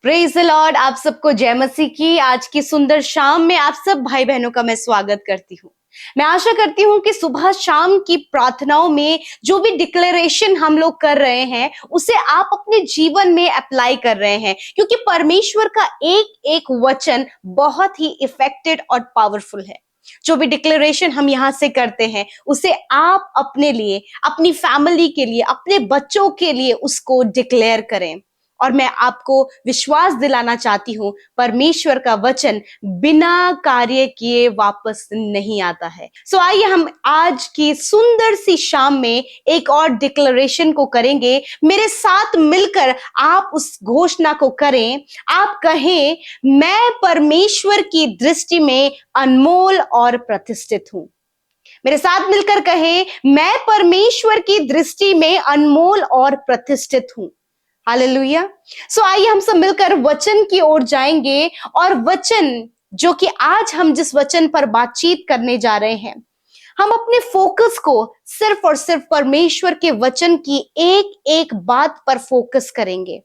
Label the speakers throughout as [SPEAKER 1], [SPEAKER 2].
[SPEAKER 1] Praise the Lord. आप सबको जय मसीह की आज की सुंदर शाम में आप सब भाई बहनों का मैं स्वागत करती हूँ। मैं आशा करती हूँ कि सुबह शाम की प्रार्थनाओं में जो भी डिक्लेरेशन हम लोग कर रहे हैं उसे आप अपने जीवन में अप्लाई कर रहे हैं, क्योंकि परमेश्वर का एक एक वचन बहुत ही इफेक्टिव और पावरफुल है। जो भी डिक्लेरेशन हम यहाँ से करते हैं उसे आप अपने लिए, अपनी फैमिली के लिए, अपने बच्चों के लिए उसको डिक्लेयर करें। और मैं आपको विश्वास दिलाना चाहती हूं, परमेश्वर का वचन बिना कार्य किए वापस नहीं आता है। सो आइए हम आज की सुंदर सी शाम में एक और डिक्लेरेशन को करेंगे। मेरे साथ मिलकर आप उस घोषणा को करें। आप कहें, मैं परमेश्वर की दृष्टि में अनमोल और प्रतिष्ठित हूं। मेरे साथ मिलकर कहें, मैं परमेश्वर की दृष्टि में अनमोल और प्रतिष्ठित हूं। हालेलुया। सो आइए हम सब मिलकर वचन की ओर जाएंगे, और वचन जो कि आज हम जिस वचन पर बातचीत करने जा रहे हैं, हम अपने फोकस को सिर्फ और सिर्फ परमेश्वर के वचन की एक एक बात पर फोकस करेंगे।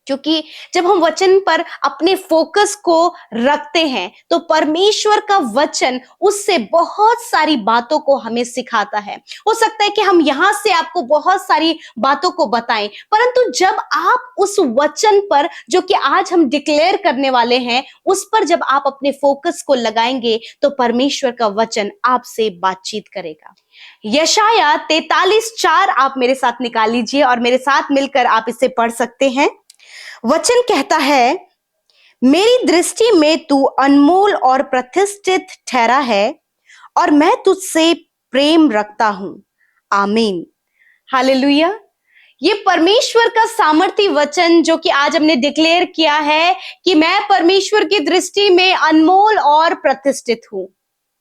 [SPEAKER 1] क्योंकि जब हम वचन पर अपने फोकस को रखते हैं तो परमेश्वर का वचन उससे बहुत सारी बातों को हमें सिखाता है। हो सकता है कि हम यहां से आपको बहुत सारी बातों को बताएं, परंतु जब आप उस वचन पर जो कि आज हम डिक्लेयर करने वाले हैं उस पर जब आप अपने फोकस को लगाएंगे तो परमेश्वर का वचन आपसे बातचीत करेगा। यशाया 43:4 आप मेरे साथ निकाल लीजिए और मेरे साथ मिलकर आप इसे पढ़ सकते हैं। वचन कहता है, मेरी दृष्टि में तू अनमोल और प्रतिष्ठित ठहरा है और मैं तुझसे प्रेम रखता हूं। आमीन। हालेलुया। ये परमेश्वर का सामर्थी वचन जो कि आज हमने डिक्लेयर किया है कि मैं परमेश्वर की दृष्टि में अनमोल और प्रतिष्ठित हूं।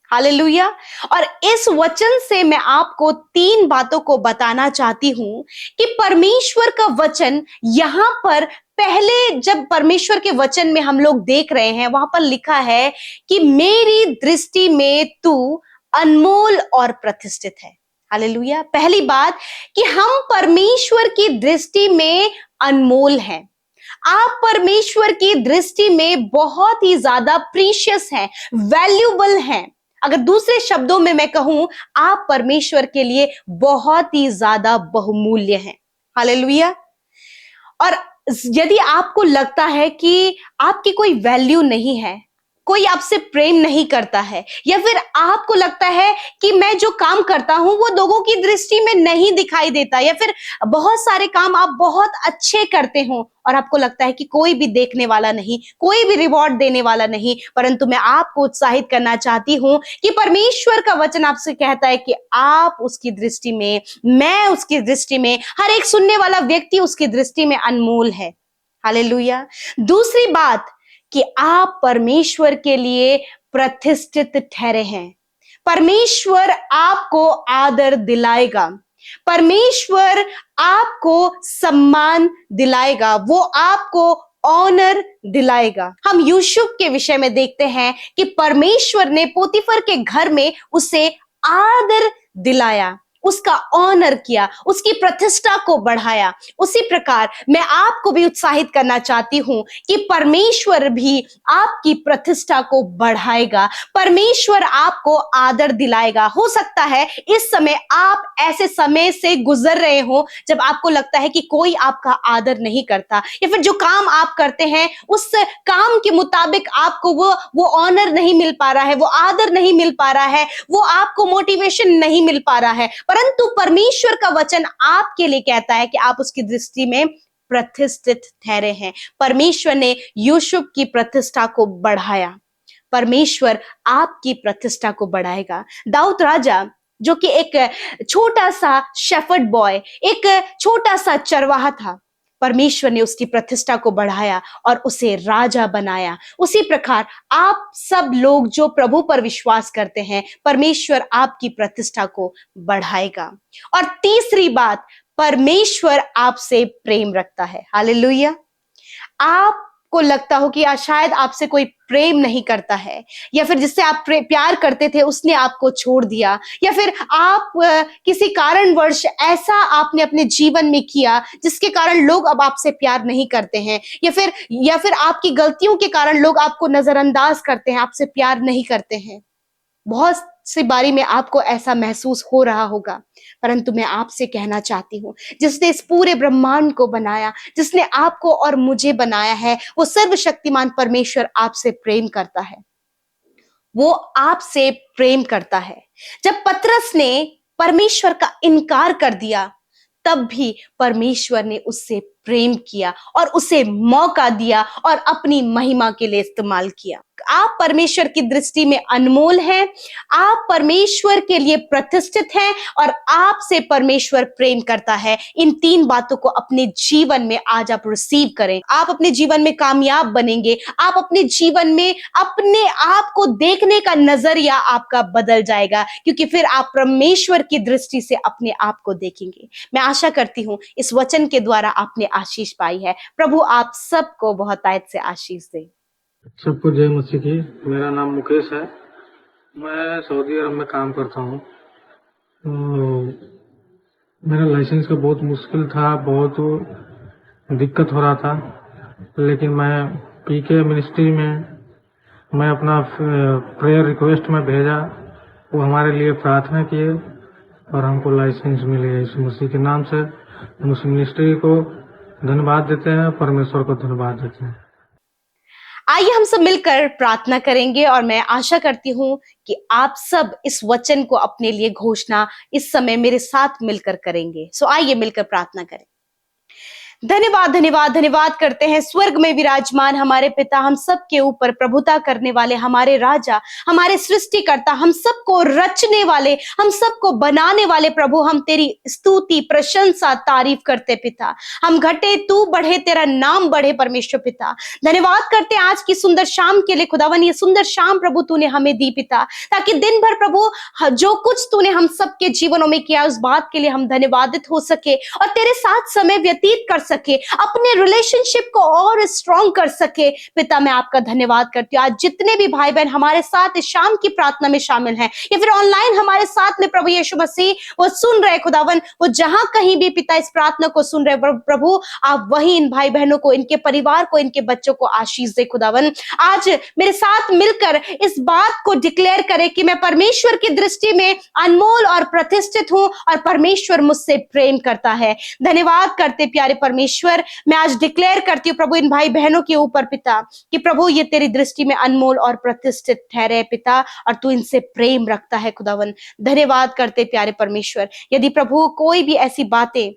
[SPEAKER 1] हालेलुया। और इस वचन से मैं आपको 3 बातों को बताना चाहती हूं कि परमेश्वर का वचन यहां पर पहले जब परमेश्वर के वचन में हम लोग देख रहे हैं वहां पर लिखा है कि मेरी दृष्टि में तू अनमोल और प्रतिष्ठित है। हालेलुया। पहली बात कि हम परमेश्वर की दृष्टि में अनमोल हैं। आप परमेश्वर की दृष्टि में बहुत ही ज्यादा प्रीशियस हैं, वैल्यूबल हैं। अगर दूसरे शब्दों में मैं कहूं, आप परमेश्वर के लिए बहुत ही ज्यादा बहुमूल्य हैं। हालेलुया। और यदि आपको लगता है कि आपकी कोई वैल्यू नहीं है, कोई आपसे प्रेम नहीं करता है, या फिर आपको लगता है कि मैं जो काम करता हूं वो लोगों की दृष्टि में नहीं दिखाई देता, या फिर बहुत सारे काम आप बहुत अच्छे करते हो और आपको लगता है कि कोई भी देखने वाला नहीं, कोई भी रिवॉर्ड देने वाला नहीं, परंतु मैं आपको उत्साहित करना चाहती हूं कि परमेश्वर का वचन आपसे कहता है कि आप उसकी दृष्टि में, मैं उसकी दृष्टि में, हर एक सुनने वाला व्यक्ति उसकी दृष्टि में अनमोल है। हालेलुया। दूसरी बात कि आप परमेश्वर के लिए प्रतिष्ठित ठहरे हैं। परमेश्वर आपको आदर दिलाएगा, परमेश्वर आपको सम्मान दिलाएगा, वो आपको ऑनर दिलाएगा। हम यूसुफ के विषय में देखते हैं कि परमेश्वर ने पोतीफर के घर में उसे आदर दिलाया, उसका ऑनर किया, उसकी प्रतिष्ठा को बढ़ाया। उसी प्रकार मैं आपको भी उत्साहित करना चाहती हूं कि परमेश्वर भी आपकी प्रतिष्ठा को बढ़ाएगा, परमेश्वर आपको आदर दिलाएगा। हो सकता है इस समय आप ऐसे समय से गुजर रहे हो जब आपको लगता है कि कोई आपका आदर नहीं करता, या फिर जो काम आप करते हैं उस काम के मुताबिक आपको वो ऑनर नहीं मिल पा रहा है, वो आदर नहीं मिल पा रहा है, वो आपको मोटिवेशन नहीं मिल पा रहा है। परंतु परमेश्वर का वचन आपके लिए कहता है कि आप उसकी दृष्टि में प्रतिष्ठित ठहरे हैं। परमेश्वर ने यूसुफ की प्रतिष्ठा को बढ़ाया, परमेश्वर आपकी प्रतिष्ठा को बढ़ाएगा। दाऊद राजा जो कि एक छोटा सा शेफर्ड बॉय, एक छोटा सा चरवाहा था, परमेश्वर ने उसकी प्रतिष्ठा को बढ़ाया और उसे राजा बनाया। उसी प्रकार आप सब लोग जो प्रभु पर विश्वास करते हैं, परमेश्वर आपकी प्रतिष्ठा को बढ़ाएगा। और तीसरी बात, परमेश्वर आपसे प्रेम रखता है। हालेलुया। आप को लगता हो कि शायद आपसे कोई प्रेम नहीं करता है, या फिर जिससे आप प्यार करते थे उसने आपको छोड़ दिया, या फिर आप किसी कारणवश ऐसा आपने अपने जीवन में किया जिसके कारण लोग अब आपसे प्यार नहीं करते हैं, या फिर आपकी गलतियों के कारण लोग आपको नजरअंदाज करते हैं, आपसे प्यार नहीं करते हैं। बहुत सी बारी में आपको ऐसा महसूस हो रहा होगा, परंतु मैं आपसे कहना चाहती हूँ, जिसने इस पूरे ब्रह्मांड को बनाया, जिसने आपको और मुझे बनाया है, वो सर्वशक्तिमान परमेश्वर आपसे प्रेम करता है। वो आपसे प्रेम करता है। जब पतरस ने परमेश्वर का इनकार कर दिया, तब भी परमेश्वर ने उससे प्रेम किया और उसे मौका दिया और अपनी महिमा के लिए इस्तेमाल किया। आप परमेश्वर की दृष्टि में अनमोल हैं, आप परमेश्वर के लिए प्रतिष्ठित हैं और आपसे परमेश्वर प्रेम करता है। इन 3 बातों को अपने जीवन में आज आप रिसीव करें। आप अपने जीवन में कामयाब बनेंगे। आप अपने जीवन में अपने आप को देखने का नजरिया आपका बदल जाएगा, क्योंकि फिर आप परमेश्वर की दृष्टि से अपने आप को देखेंगे। मैं आशा करती हूं इस वचन के द्वारा आपने आशीष पाई है। प्रभु आप सबको बहुतायत से आशीष दे।
[SPEAKER 2] सबको जय मसीह की। मेरा नाम मुकेश है। मैं सऊदी अरब में काम करता हूँ। तो मेरा लाइसेंस का बहुत मुश्किल था, बहुत दिक्कत हो रहा था, लेकिन मैं पीके मिनिस्ट्री में मैं अपना प्रेयर रिक्वेस्ट में भेजा। वो हमारे लिए प्रार्थना किए और हमको लाइसेंस मिल गया। यीशु मसीह के नाम से हम उस मिनिस्ट्री को धन्यवाद देते हैं, परमेश्वर को धन्यवाद देते हैं।
[SPEAKER 1] आइए हम सब मिलकर प्रार्थना करेंगे और मैं आशा करती हूं कि आप सब इस वचन को अपने लिए घोषणा इस समय मेरे साथ मिलकर करेंगे। सो आइए मिलकर प्रार्थना करें। धन्यवाद धन्यवाद धन्यवाद करते हैं स्वर्ग में विराजमान हमारे पिता, हम सब के ऊपर प्रभुता करने वाले हमारे राजा, हमारे सृष्टिकर्ता, हम सबको रचने वाले, हम सबको बनाने वाले प्रभु, हम तेरी स्तुति प्रशंसा तारीफ करते पिता। हम घटे तू बढ़े, तेरा नाम बढ़े परमेश्वर पिता। धन्यवाद करते हैं आज की सुंदर शाम के लिए खुदावन। ये सुंदर शाम प्रभु तूने हमें दी पिता, ताकि दिन भर प्रभु जो कुछ तूने हम सबके जीवनों में किया उस बात के लिए हम धन्यवादित हो सके और तेरे साथ समय व्यतीत कर सके, अपने रिलेशनशिप को और स्ट्रॉन्ग कर सके। पिता मैं आपका धन्यवाद करती हूँ। आज जितने भी भाई बहन हमारे साथ इस शाम की प्रार्थना में शामिल हैं या फिर ऑनलाइन हमारे साथ में प्रभु यीशु मसीह वो सुन रहे खुदावन, वो जहां कहीं भी पिता इस प्रार्थना को सुन रहे प्रभु, आप वही इन भाई बहनों को, इनके परिवार को, इनके बच्चों को आशीष दे खुदावन। आज मेरे साथ मिलकर इस बात को डिक्लेयर करे कि मैं परमेश्वर की दृष्टि में अनमोल और प्रतिष्ठित हूं और परमेश्वर मुझसे प्रेम करता है। धन्यवाद करते प्यारे परमेश्वर। मैं आज डिक्लेयर करती हूँ प्रभु इन भाई बहनों के ऊपर पिता कि प्रभु ये तेरी दृष्टि में अनमोल और प्रतिष्ठित ठहरे पिता, और तू इनसे प्रेम रखता है खुदावन। धन्यवाद करते प्यारे परमेश्वर। यदि प्रभु कोई भी ऐसी बातें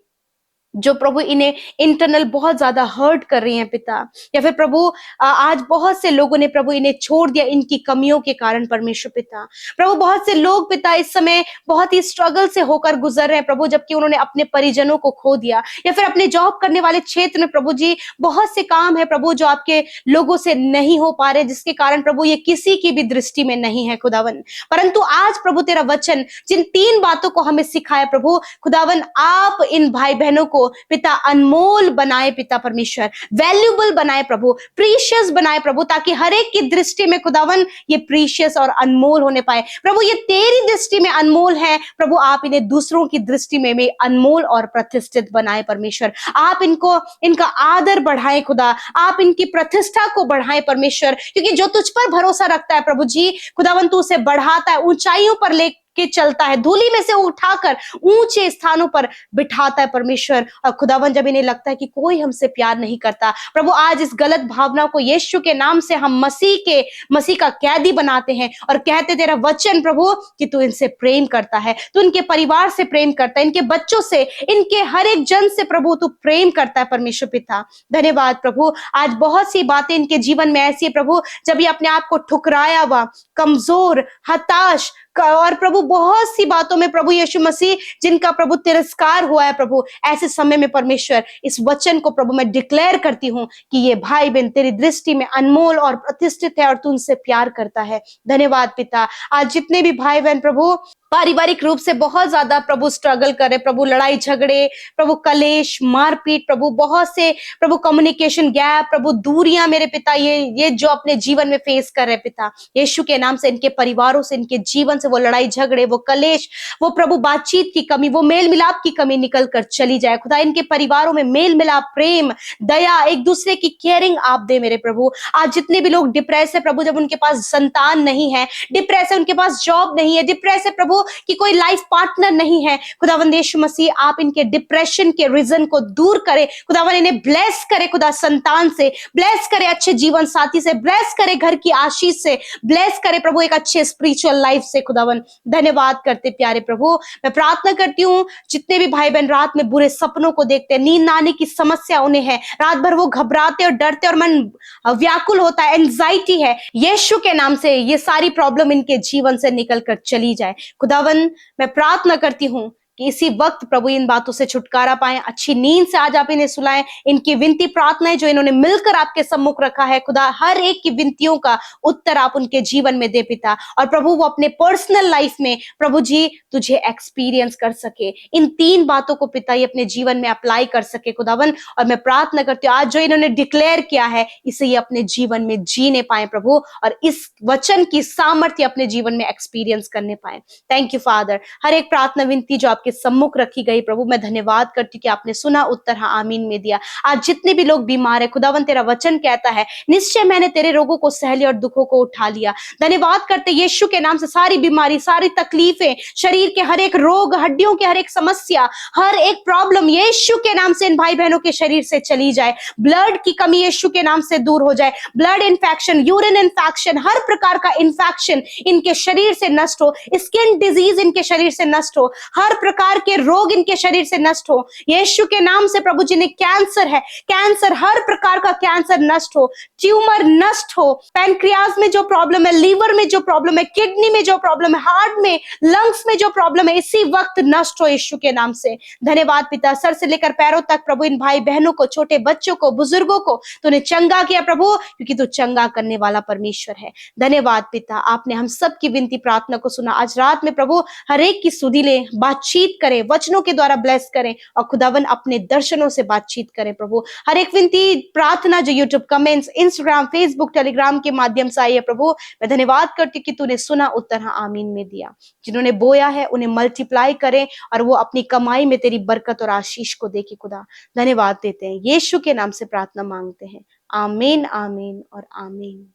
[SPEAKER 1] जो प्रभु इन्हें इंटरनल बहुत ज्यादा हर्ट कर रही हैं पिता, या फिर प्रभु आज बहुत से लोगों ने प्रभु इन्हें छोड़ दिया इनकी कमियों के कारण परमेश्वर पिता। प्रभु बहुत से लोग पिता इस समय बहुत ही स्ट्रगल से होकर गुजर रहे हैं प्रभु, जबकि उन्होंने अपने परिजनों को खो दिया, या फिर अपने जॉब करने वाले क्षेत्र में प्रभु जी बहुत से काम है प्रभु जो आपके लोगों से नहीं हो पा रहे, जिसके कारण प्रभु ये किसी की भी दृष्टि में नहीं है खुदावन। परंतु आज प्रभु तेरा वचन जिन 3 बातों को हमें सिखाया प्रभु खुदावन, आप इन भाई बहनों को पिता अनमोल बनाए पिता परमेश्वर, वैल्यूबल बनाए प्रभु, प्रीशियस बनाए प्रभु, ताकि हर एक की दृष्टि में खुदावन ये प्रीशियस और अनमोल होने पाए प्रभु। ये तेरी दृष्टि में अनमोल है प्रभु, आप इन्हें दूसरों की दृष्टि में भी अनमोल और प्रतिष्ठित बनाए परमेश्वर। आप इनको इनका आदर बढ़ाए खुदा, आप इनकी प्रतिष्ठा को बढ़ाए परमेश्वर, क्योंकि जो तुझ पर भरोसा रखता है प्रभु जी खुदावन तू उसे बढ़ाता है, ऊंचाइयों पर ले के चलता है, धूली में से उठाकर ऊंचे स्थानों पर बिठाता है परमेश्वर। और खुदावन जब इन्हें लगता है कि कोई हमसे प्यार नहीं करता प्रभु, आज इस गलत भावना को यीशु के नाम से हम मसीह का कैदी बनाते हैं और कहते तेरा वचन प्रभु कि तू इनसे प्रेम करता है, तू इनके परिवार से प्रेम करता है, इनके बच्चों से, इनके हर एक जन से प्रभु तू प्रेम करता है परमेश्वर पिता। धन्यवाद प्रभु। आज बहुत सी बातें इनके जीवन में ऐसी है प्रभु, जब ये अपने आप को ठुकराया हुआ, कमजोर, हताश, और प्रभु बहुत सी बातों में प्रभु यीशु मसीह जिनका प्रभु तिरस्कार हुआ है प्रभु, ऐसे समय में परमेश्वर इस वचन को प्रभु मैं डिक्लेयर करती हूँ कि ये भाई बहन तेरी दृष्टि में अनमोल और प्रतिष्ठित है और तू उनसे प्यार करता है। धन्यवाद पिता। आज जितने भी भाई बहन प्रभु पारिवारिक रूप से बहुत ज्यादा प्रभु स्ट्रगल कर रहे, प्रभु लड़ाई झगड़े, प्रभु कलेश, मारपीट, प्रभु बहुत से प्रभु कम्युनिकेशन गैप, प्रभु दूरियां मेरे पिता, ये जो अपने जीवन में फेस कर रहे पिता, यीशु के नाम से इनके परिवारों से, इनके जीवन से वो लड़ाई झगड़े, वो कलेश, वो प्रभु बातचीत की कमी, वो मेल मिलाप की कमी निकल कर चली जाए खुदा। इनके परिवारों में मेल मिलाप, प्रेम, दया, एक दूसरे की केयरिंग आप दे मेरे प्रभु। आज जितने भी लोग डिप्रेस है प्रभु, जब उनके पास संतान नहीं है, डिप्रेस है उनके पास जॉब नहीं है, डिप्रेस है प्रभु कि कोई लाइफ पार्टनर नहीं है, खुदावंद यीशु मसीह आप इनके डिप्रेशन के रीजन को दूर करें खुदावंद, इन्हें ब्लेस करे खुदा, संतान से ब्लेस करे, अच्छे जीवन साथी से ब्लेस करे, घर की आशीष से ब्लेस करे प्रभु, एक अच्छे स्पिरिचुअल लाइफ से खुदावंद। धन्यवाद करते प्यारे प्रभु। मैं प्रार्थना करती हूँ जितने भी भाई बहन रात में बुरे सपनों को देखते हैं, नींद ना आने की समस्या उन्हें है, रात भर वो घबराते और डरते और मन व्याकुल होता है, एंजाइटी है, यीशु के नाम से ये सारी प्रॉब्लम इनके जीवन से निकल कर चली जाए खुदावन। मैं प्रार्थना करती हूं कि इसी वक्त प्रभु इन बातों से छुटकारा पाए, अच्छी नींद से आज आप इन्हें सुलाएं। इनकी विनती प्रार्थनाएं जो इन्होंने मिलकर आपके सम्मुख रखा है खुदा, हर एक की विनतियों का उत्तर आप उनके जीवन में दे पिता, और प्रभु वो अपने पर्सनल लाइफ में प्रभु जी तुझे एक्सपीरियंस कर सके, इन 3 बातों को पिता ये अपने जीवन में अप्लाई कर सके खुदावन। और मैं प्रार्थना करती हूँ आज जो इन्होंने डिक्लेयर किया है इसे ये अपने जीवन में जीने पाए प्रभु, और इस वचन की सामर्थ्य अपने जीवन में एक्सपीरियंस करने पाए। Thank you father. हर एक प्रार्थना विनती जो आपके सम्मुख रखी गई प्रभु, मैं धन्यवाद करती हूँ कि आपने सुना, उत्तर हाँ आमीन में दिया। आज जितने भी लोग बीमार है खुदावन, तेरा वचन कहता है निश्चय मैंने तेरे रोगों को सह लिया और दुखों को उठा लिया। धन्यवाद करते यीशु के नाम से सारी बीमारी, सारी तकलीफें, शरीर के हर एक रोग, हड्डियों के हर एक समस्या, हर एक प्रॉब्लम यीशु के नाम से इन भाई बहनों के शरीर से चली जाए। ब्लड की कमी यीशु के नाम से दूर हो जाए, ब्लड इन्फेक्शन, यूरिन इन्फेक्शन, हर प्रकार का इन्फेक्शन इनके शरीर से नष्ट हो, स्किन डिजीज इनके शरीर से नष्ट हो, हर प्रकार के रोग इनके शरीर से नष्ट हो यीशु के नाम से। प्रभु जिन्हें कैंसर है, कैंसर, हर प्रकार का कैंसर नष्ट हो, ट्यूमर नष्ट हो, पैनक्रियाज में जो प्रॉब्लम है, लीवर में जो प्रॉब्लम है, किडनी में जो प्रॉब्लम है, हार्ट में, लंग्स में जो प्रॉब्लम है, इसी वक्त नष्ट हो यीशु के नाम से। धन्यवाद पिता। सर से लेकर पैरों तक प्रभु इन भाई बहनों को, छोटे बच्चों को, बुजुर्गों को तूने चंगा किया प्रभु, क्योंकि तू चंगा करने वाला परमेश्वर है। धन्यवाद पिता, आपने हम सब की विनती प्रार्थना को सुना। आज रात में प्रभु हर एक की सुधि ले, बातचीत करें, वचनों के द्वारा ब्लेस करें, और खुदावन अपने दर्शनों से बातचीत करें प्रभु। हर एक विनती प्रार्थना जो YouTube comments, Instagram, Facebook, Telegram के माध्यम से आई है प्रभु, मैं धन्यवाद करती हूँ कि तूने सुना, उत्तर हाँ आमीन में दिया। जिन्होंने बोया है उन्हें मल्टीप्लाई करें और वो अपनी कमाई में तेरी बरकत और आशीष को देखे खुदा। धन्यवाद देते हैं, यीशु के नाम से प्रार्थना मांगते हैं, आमीन आमीन और आमीन।